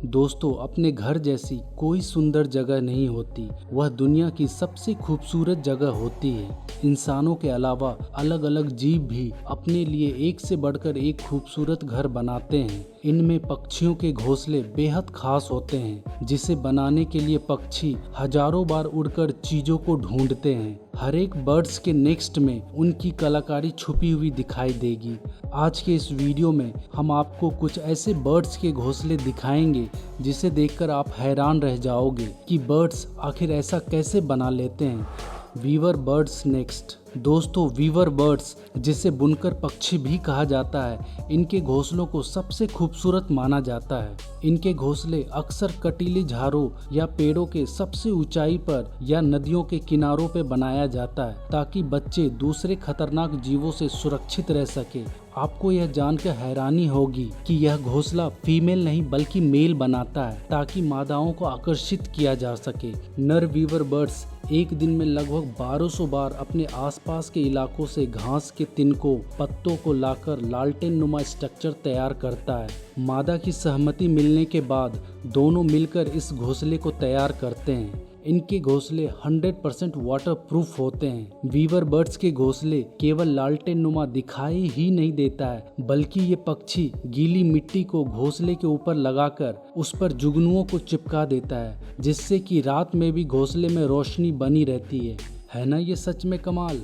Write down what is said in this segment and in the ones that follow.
दोस्तों, अपने घर जैसी कोई सुंदर जगह नहीं होती। वह दुनिया की सबसे खूबसूरत जगह होती है। इंसानों के अलावा अलग अलग जीव भी अपने लिए एक से बढ़कर एक खूबसूरत घर बनाते हैं। इनमें पक्षियों के घोंसले बेहद खास होते हैं, जिसे बनाने के लिए पक्षी हजारों बार उड़कर चीजों को ढूंढते हैं। हर एक बर्ड्स के नेक्स्ट में उनकी कलाकारी छुपी हुई दिखाई देगी। आज के इस वीडियो में हम आपको कुछ ऐसे बर्ड्स के घोंसले दिखाएंगे जिसे देखकर आप हैरान रह जाओगे कि बर्ड्स आखिर ऐसा कैसे बना लेते हैं। Weaver birds next. दोस्तों, वीवर बर्ड्स, जिसे बुनकर पक्षी भी कहा जाता है, इनके घोंसलों को सबसे खूबसूरत माना जाता है। इनके घोंसले अक्सर कटीली झाड़ों या पेड़ों के सबसे ऊंचाई पर या नदियों के किनारों पर बनाया जाता है, ताकि बच्चे दूसरे खतरनाक जीवों से सुरक्षित रह सके। आपको यह जानकर हैरानी होगी कि यह घोंसला फीमेल नहीं बल्कि मेल बनाता है, ताकि मादाओं को आकर्षित किया जा सके। नर वीवर बर्ड्स एक दिन में लगभग 1200 बार अपने आसपास के इलाकों से घास के तिनकों, पत्तों को लाकर लालटेन नुमा स्ट्रक्चर तैयार करता है। मादा की सहमति मिलने के बाद दोनों मिलकर इस घोंसले को तैयार करते हैं। इनके घोंसले 100% वाटर प्रूफ होते हैं। वीवर बर्ड्स के घोंसले केवल लालटेन नुमा दिखाई ही नहीं देता है, बल्कि ये पक्षी गीली मिट्टी को घोंसले के ऊपर लगाकर उस पर जुगनुओं को चिपका देता है, जिससे कि रात में भी घोंसले में रोशनी बनी रहती है ना ये सच में कमाल।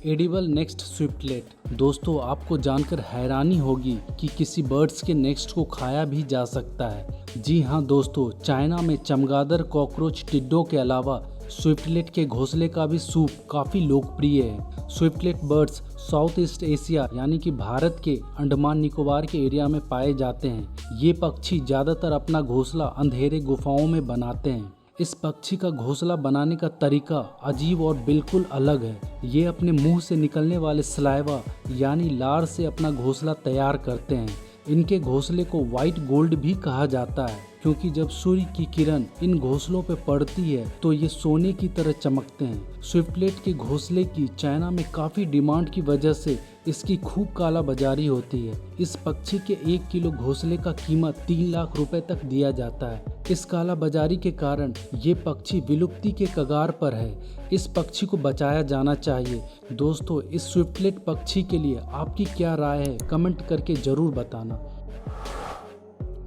Edible next swiftlet. दोस्तों, आपको जानकर हैरानी होगी कि किसी बर्ड्स के नेक्स्ट को खाया भी जा सकता है। जी हाँ दोस्तों, चाइना में चमगादड़, कॉकरोच, टिड्डों के अलावा स्विफ्टलेट के घोंसले का भी सूप काफ़ी लोकप्रिय है। Swiftlet birds south east Asia यानी कि भारत के अंडमान निकोबार के एरिया में पाए जाते हैं। ये पक्षी ज़्यादातर अपना घोंसला अंधेरे गुफाओं में बनाते हैं। इस पक्षी का घोंसला बनाने का तरीका अजीब और बिल्कुल अलग है। ये अपने मुंह से निकलने वाले सलाइवा यानी लार से अपना घोंसला तैयार करते हैं। इनके घोंसले को व्हाइट गोल्ड भी कहा जाता है, क्योंकि जब सूर्य की किरण इन घोंसलों पर पड़ती है तो ये सोने की तरह चमकते हैं। स्विफ्टलेट के घोंसले की चाइना में काफ़ी डिमांड की वजह से इसकी खूब काला बाजारी होती है। इस पक्षी के 1 किलो घोंसले का कीमत 3 लाख रुपए तक दिया जाता है। इस काला बाजारी के कारण ये पक्षी विलुप्ति के कगार पर है। इस पक्षी को बचाया जाना चाहिए। दोस्तों, इस स्विफ्टलेट पक्षी के लिए आपकी क्या राय है, कमेंट करके ज़रूर बताना।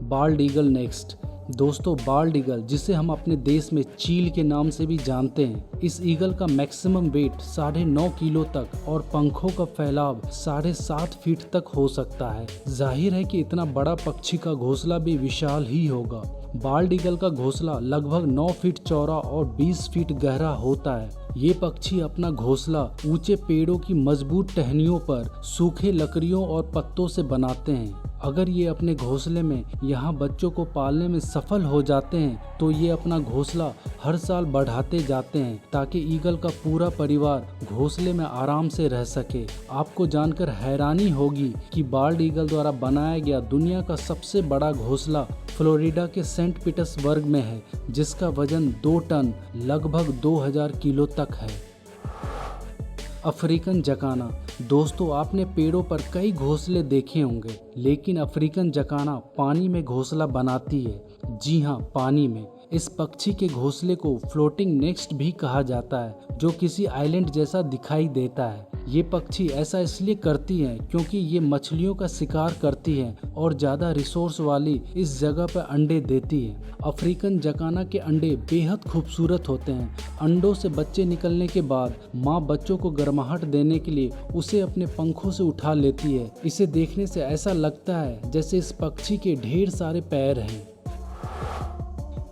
Bald eagle next. दोस्तों, बाल्ड ईगल, जिसे हम अपने देश में चील के नाम से भी जानते हैं, इस ईगल का मैक्सिमम वेट 9.5 किलो तक और पंखों का फैलाव 7.5 फीट तक हो सकता है। जाहिर है कि इतना बड़ा पक्षी का घोंसला भी विशाल ही होगा। बाल्ड ईगल का घोंसला लगभग 9 फीट चौड़ा और 20 फीट गहरा होता है। ये पक्षी अपना घोंसला ऊंचे पेड़ों की मजबूत टहनियों पर सूखे लकड़ियों और पत्तों से बनाते हैं। अगर ये अपने घोंसले में यहाँ बच्चों को पालने में सफल हो जाते हैं तो ये अपना घोंसला हर साल बढ़ाते जाते हैं, ताकि ईगल का पूरा परिवार घोंसले में आराम से रह सके। आपको जानकर हैरानी होगी कि बाल्ड ईगल द्वारा बनाया गया दुनिया का सबसे बड़ा घोंसला फ्लोरिडा के सेंट पीटर्सबर्ग में है, जिसका वजन 2 टन लगभग 2000 किलो तक है। अफ्रीकन जकाना। दोस्तों, आपने पेड़ों पर कई घोंसले देखे होंगे, लेकिन अफ्रीकन जकाना पानी में घोंसला बनाती है। जी हाँ, पानी में। इस पक्षी के घोंसले को फ्लोटिंग नेस्ट भी कहा जाता है, जो किसी आइलैंड जैसा दिखाई देता है। ये पक्षी ऐसा इसलिए करती हैं क्योंकि ये मछलियों का शिकार करती हैं और ज़्यादा रिसोर्स वाली इस जगह पर अंडे देती हैं। अफ्रीकन जकाना के अंडे बेहद खूबसूरत होते हैं। अंडों से बच्चे निकलने के बाद माँ बच्चों को गर्माहट देने के लिए उसे अपने पंखों से उठा लेती है। इसे देखने से ऐसा लगता है जैसे इस पक्षी के ढेर सारे पैर हैं।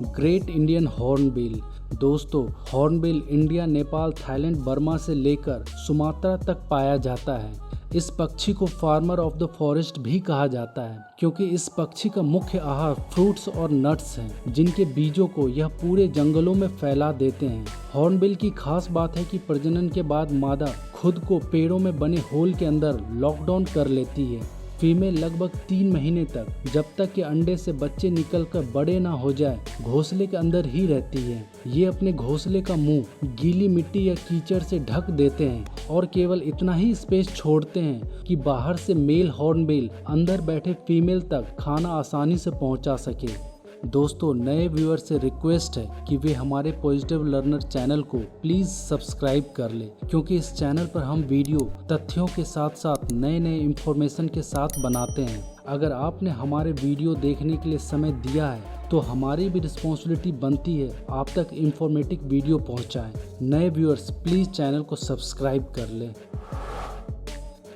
Great Indian hornbill. दोस्तों, hornbill India, Nepal, Thailand, Burma से लेकर सुमात्रा तक पाया जाता है। इस पक्षी को फार्मर ऑफ द फॉरेस्ट भी कहा जाता है, क्योंकि इस पक्षी का मुख्य आहार फ्रूट्स और नट्स हैं, जिनके बीजों को यह पूरे जंगलों में फैला देते हैं। हॉर्नबिल की खास बात है कि प्रजनन के बाद मादा खुद को पेड़ों में बने होल के अंदर लॉकडाउन कर लेती है। फीमेल लगभग 3 महीने तक, जब तक कि अंडे से बच्चे निकलकर बड़े ना हो जाए, घोंसले के अंदर ही रहती है। ये अपने घोंसले का मुंह गीली मिट्टी या कीचड़ से ढक देते हैं और केवल इतना ही स्पेस छोड़ते हैं कि बाहर से मेल हॉर्नबिल अंदर बैठे फीमेल तक खाना आसानी से पहुंचा सके। दोस्तों, नए व्यूअर से रिक्वेस्ट है कि वे हमारे पॉजिटिव लर्नर चैनल को प्लीज़ सब्सक्राइब कर ले, क्योंकि इस चैनल पर हम वीडियो तथ्यों के साथ साथ नए नए इंफॉर्मेशन के साथ बनाते हैं। अगर आपने हमारे वीडियो देखने के लिए समय दिया है तो हमारी भी रिस्पॉन्सिबिलिटी बनती है आप तक इंफॉर्मेटिव वीडियो पहुंचाएं। नए व्यूअर्स प्लीज़ चैनल को सब्सक्राइब कर लें।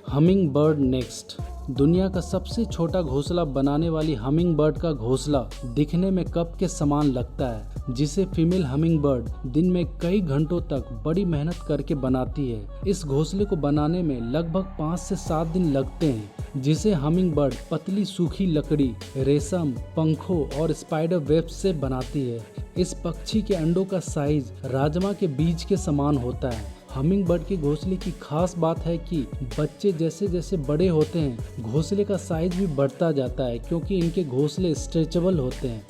Humming bird next. दुनिया का सबसे छोटा घोंसला बनाने वाली हमिंग बर्ड का घोंसला दिखने में कप के समान लगता है, जिसे फीमेल हमिंग बर्ड दिन में कई घंटों तक बड़ी मेहनत करके बनाती है। इस घोंसले को बनाने में लगभग 5 से 7 दिन लगते हैं, जिसे हमिंग बर्ड पतली सूखी लकड़ी, रेशम, पंखों और स्पाइडर वेब से बनाती है। इस पक्षी के अंडों का साइज राजमा के बीज के समान होता है। हमिंग बर्ड के घोंसले की खास बात है कि बच्चे जैसे जैसे बड़े होते हैं, घोंसले का साइज भी बढ़ता जाता है, क्योंकि इनके घोंसले स्ट्रेचेबल होते हैं।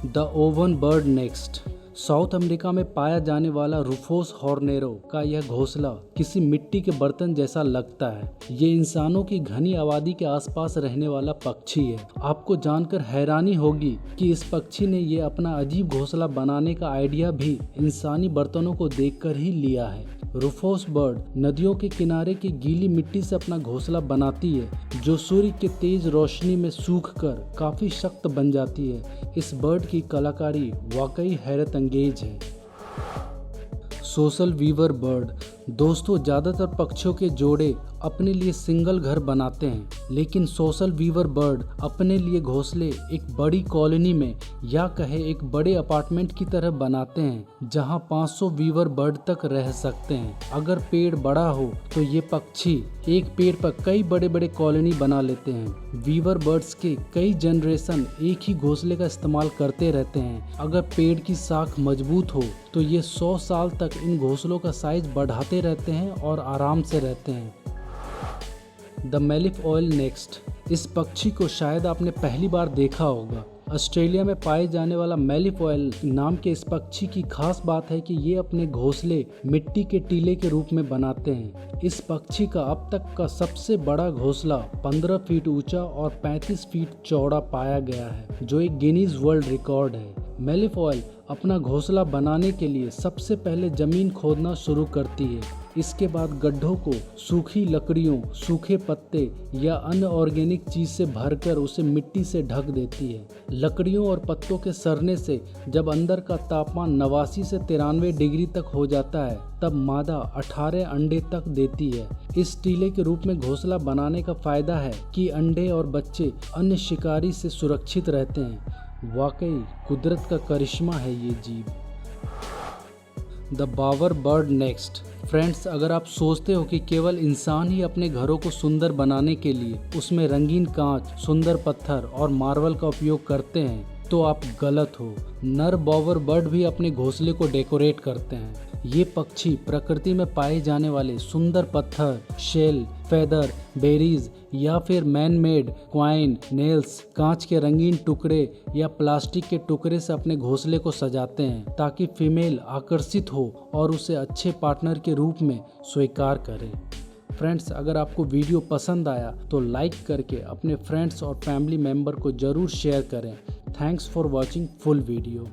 The oven bird next. South America में पाया जाने वाला रूफोस हॉर्नेरो का यह घोंसला किसी मिट्टी के बर्तन जैसा लगता है। ये इंसानों की घनी आबादी के आसपास रहने वाला पक्षी है। आपको जानकर हैरानी होगी कि इस पक्षी ने ये अपना अजीब घोंसला बनाने का आइडिया भी इंसानी बर्तनों को देखकर ही लिया है। रूफोस बर्ड नदियों के किनारे की गीली मिट्टी से अपना घोंसला बनाती है, जो सूर्य के तेज रोशनी में सूखकर काफी सख्त बन जाती है। इस बर्ड की कलाकारी वाकई हैरत अंगेज है। Social weaver bird. दोस्तों, ज़्यादातर पक्षियों के जोड़े अपने लिए सिंगल घर बनाते हैं, लेकिन सोशल वीवर बर्ड अपने लिए घोंसले एक बड़ी कॉलोनी में या कहे एक बड़े अपार्टमेंट की तरह बनाते हैं, जहां 500 वीवर बर्ड तक रह सकते हैं। अगर पेड़ बड़ा हो तो ये पक्षी एक पेड़ पर कई बड़े बड़े कॉलोनी बना लेते हैं। वीवर बर्ड्स के कई जनरेशन एक ही घोंसले का इस्तेमाल करते रहते हैं। अगर पेड़ की शाख मजबूत हो तो ये 100 साल तक इन घोंसलों का साइज बढ़ाते रहते हैं और आराम से रहते हैं। The malleefowl next. इस पक्षी को शायद आपने पहली बार देखा होगा। ऑस्ट्रेलिया में पाए जाने वाला मेलिफ ऑयल नाम के इस पक्षी की खास बात है कि ये अपने घोंसले मिट्टी के टीले के रूप में बनाते हैं। इस पक्षी का अब तक का सबसे बड़ा घोंसला 15 फीट ऊंचा और 35 फीट चौड़ा पाया गया है, जो एक गिनीज वर्ल्ड रिकॉर्ड है। मेलिफ ऑयल अपना घोंसला बनाने के लिए सबसे पहले जमीन खोदना शुरू करती है। इसके बाद गड्ढों को सूखी लकड़ियों, सूखे पत्ते या अन्य ऑर्गेनिक चीज से भरकर उसे मिट्टी से ढक देती है। लकड़ियों और पत्तों के सड़ने से जब अंदर का तापमान 89 से 93 डिग्री तक हो जाता है, तब मादा 18 अंडे तक देती है। इस टीले के रूप में घोंसला बनाने का फायदा है कि अंडे और बच्चे अन्य शिकारी से सुरक्षित रहते हैं। वाकई कुदरत का करिश्मा है ये जीव। The bower bird next. Friends, अगर आप सोचते हो कि केवल इंसान ही अपने घरों को सुंदर बनाने के लिए उसमें रंगीन कांच, सुंदर पत्थर और मार्बल का उपयोग करते हैं, तो आप गलत हो। नर बावर बर्ड भी अपने घोंसले को डेकोरेट करते हैं। ये पक्षी प्रकृति में पाए जाने वाले सुंदर पत्थर, शेल, फेदर, बेरीज या फिर मैन मेड क्वाइन, नेल्स, कांच के रंगीन टुकड़े या प्लास्टिक के टुकड़े से अपने घोंसले को सजाते हैं, ताकि फीमेल आकर्षित हो और उसे अच्छे पार्टनर के रूप में स्वीकार करे। फ्रेंड्स, अगर आपको वीडियो पसंद आया तो लाइक करके अपने फ्रेंड्स और फैमिली मेम्बर को ज़रूर शेयर करें। Thanks for watching full video.